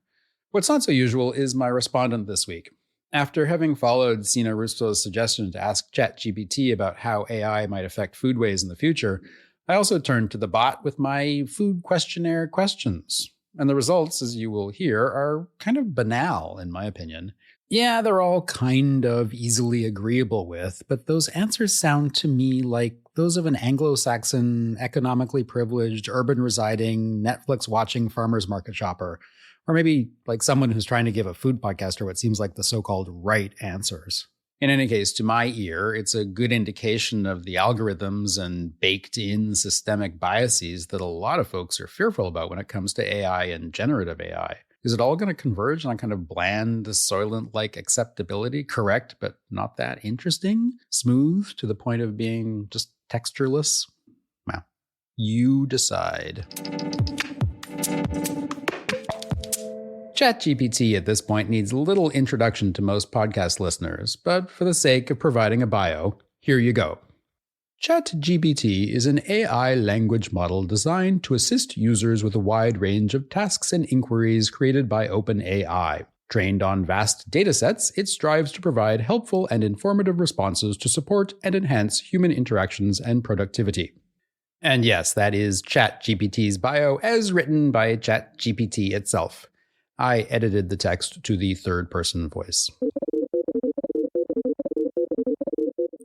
What's not so usual is my respondent this week. After having followed Signe Rousseau's suggestion to ask ChatGPT about how AI might affect foodways in the future, I also turned to the bot with my Food Questionnaire questions. And the results, as you will hear, are kind of banal, in my opinion. Yeah, they're all kind of easily agreeable with, but those answers sound to me like those of an Anglo-Saxon, economically privileged, urban-residing, Netflix-watching farmer's market shopper. Or maybe like someone who's trying to give a food podcaster what seems like the so-called right answers. In any case, to my ear, it's a good indication of the algorithms and baked-in systemic biases that a lot of folks are fearful about when it comes to AI and generative AI. Is it all going to converge on kind of bland, Soylent-like acceptability? Correct, but not that interesting? Smooth to the point of being just textureless? Well, you decide. ChatGPT at this point needs little introduction to most podcast listeners, but for the sake of providing a bio, here you go. ChatGPT is an AI language model designed to assist users with a wide range of tasks and inquiries created by OpenAI. Trained on vast datasets, it strives to provide helpful and informative responses to support and enhance human interactions and productivity. And yes, that is ChatGPT's bio as written by ChatGPT itself. I edited the text to the third-person voice.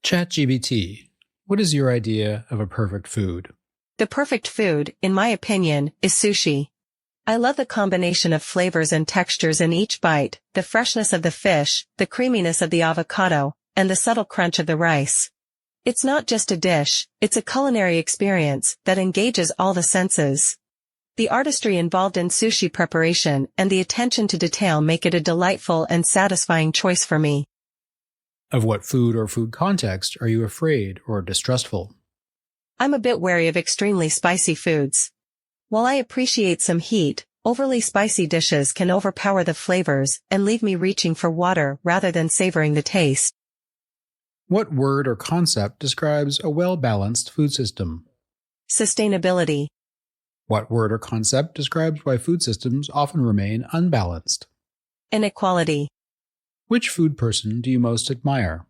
ChatGPT, what is your idea of a perfect food? The perfect food, in my opinion, is sushi. I love the combination of flavors and textures in each bite, the freshness of the fish, the creaminess of the avocado, and the subtle crunch of the rice. It's not just a dish, it's a culinary experience that engages all the senses. The artistry involved in sushi preparation and the attention to detail make it a delightful and satisfying choice for me. Of what food or food context are you afraid or distrustful? I'm a bit wary of extremely spicy foods. While I appreciate some heat, overly spicy dishes can overpower the flavors and leave me reaching for water rather than savoring the taste. What word or concept describes a well-balanced food system? Sustainability. What word or concept describes why food systems often remain unbalanced? Inequality. Which food person do you most admire?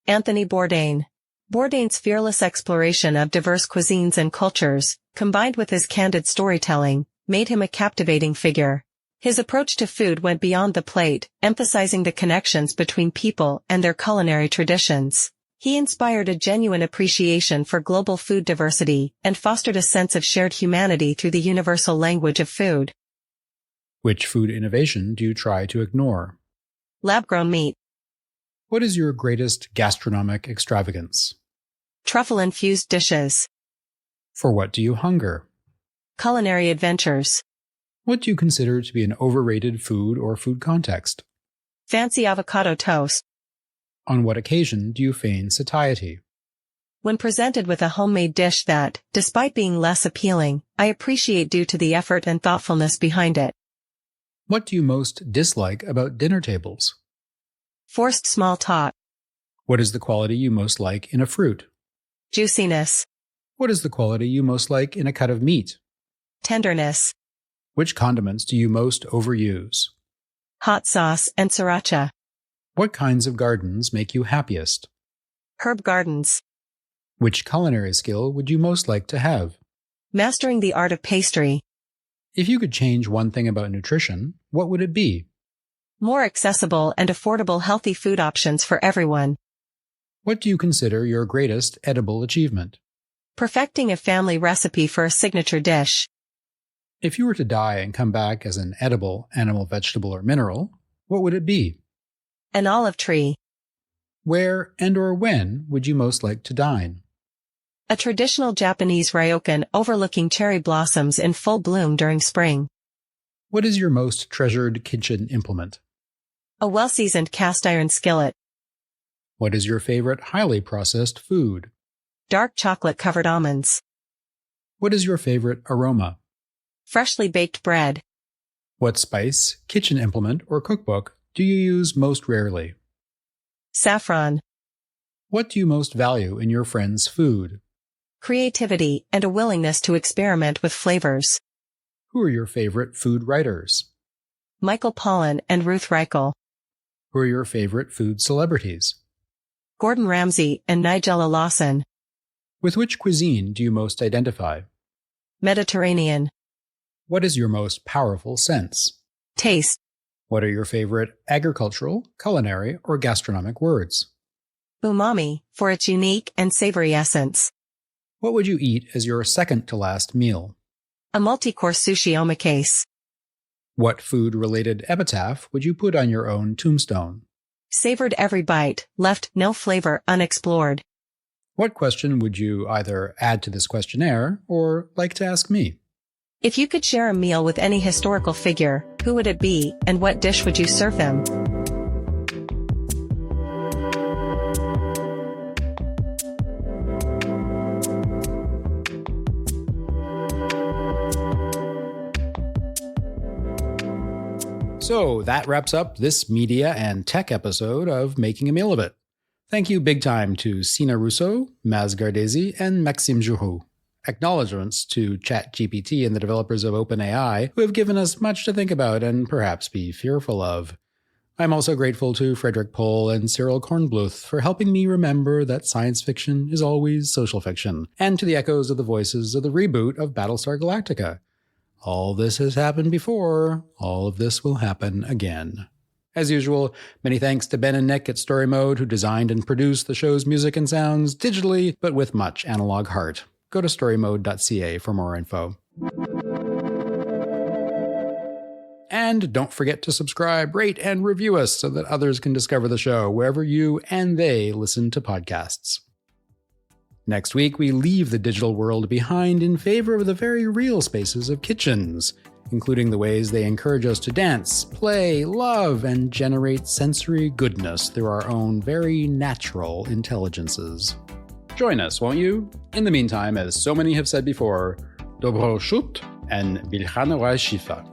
Anthony Bourdain. Bourdain's fearless exploration of diverse cuisines and cultures, combined with his candid storytelling, made him a captivating figure. His approach to food went beyond the plate, emphasizing the connections between people and their culinary traditions. He inspired a genuine appreciation for global food diversity and fostered a sense of shared humanity through the universal language of food. Which food innovation do you try to ignore? Lab-grown meat. What is your greatest gastronomic extravagance? Truffle-infused dishes. For what do you hunger? Culinary adventures. What do you consider to be an overrated food or food context? Fancy avocado toast. On what occasion do you feign satiety? When presented with a homemade dish that, despite being less appealing, I appreciate due to the effort and thoughtfulness behind it. What do you most dislike about dinner tables? Forced small talk. What is the quality you most like in a fruit? Juiciness. What is the quality you most like in a cut of meat? Tenderness. Which condiments do you most overuse? Hot sauce and sriracha. What kinds of gardens make you happiest? Herb gardens. Which culinary skill would you most like to have? Mastering the art of pastry. If you could change one thing about nutrition, what would it be? More accessible and affordable healthy food options for everyone. What do you consider your greatest edible achievement? Perfecting a family recipe for a signature dish. If you were to die and come back as an edible animal, vegetable, or mineral, what would it be? An olive tree. Where and or when would you most like to dine? A traditional Japanese ryokan overlooking cherry blossoms in full bloom during spring. What is your most treasured kitchen implement? A well-seasoned cast iron skillet. What is your favorite highly processed food? Dark chocolate-covered almonds. What is your favorite aroma? Freshly baked bread. What spice, kitchen implement, or cookbook do you use most rarely? Saffron. What do you most value in your friend's food? Creativity and a willingness to experiment with flavors. Who are your favorite food writers? Michael Pollan and Ruth Reichel. Who are your favorite food celebrities? Gordon Ramsay and Nigella Lawson. With which cuisine do you most identify? Mediterranean. What is your most powerful sense? Taste. What are your favorite agricultural, culinary, or gastronomic words? Umami, for its unique and savory essence. What would you eat as your second to last meal? A multi-course sushi omakase. What food-related epitaph would you put on your own tombstone? Savored every bite, left no flavor unexplored. What question would you either add to this questionnaire or like to ask me? If you could share a meal with any historical figure, who would it be, and what dish would you serve him? So that wraps up this media and tech episode of Making a Meal of It. Thank you big time to Signe Rousseau, Maaz Gardezi, and Maxime. Acknowledgements to ChatGPT and the developers of OpenAI, who have given us much to think about and perhaps be fearful of. I'm also grateful to Frederick Pohl and Cyril Kornbluth for helping me remember that science fiction is always social fiction, and to the echoes of the voices of the reboot of Battlestar Galactica. All this has happened before. All of this will happen again. As usual, many thanks to Ben and Nick at Story Mode, who designed and produced the show's music and sounds digitally, but with much analog heart. Go to storymode.ca for more info. And don't forget to subscribe, rate, and review us so that others can discover the show wherever you and they listen to podcasts. Next week, we leave the digital world behind in favor of the very real spaces of kitchens, including the ways they encourage us to dance, play, love, and generate sensory goodness through our own very natural intelligences. Join us, won't you? In the meantime, as so many have said before, Dobro Shut and Bilchanorai Shifa.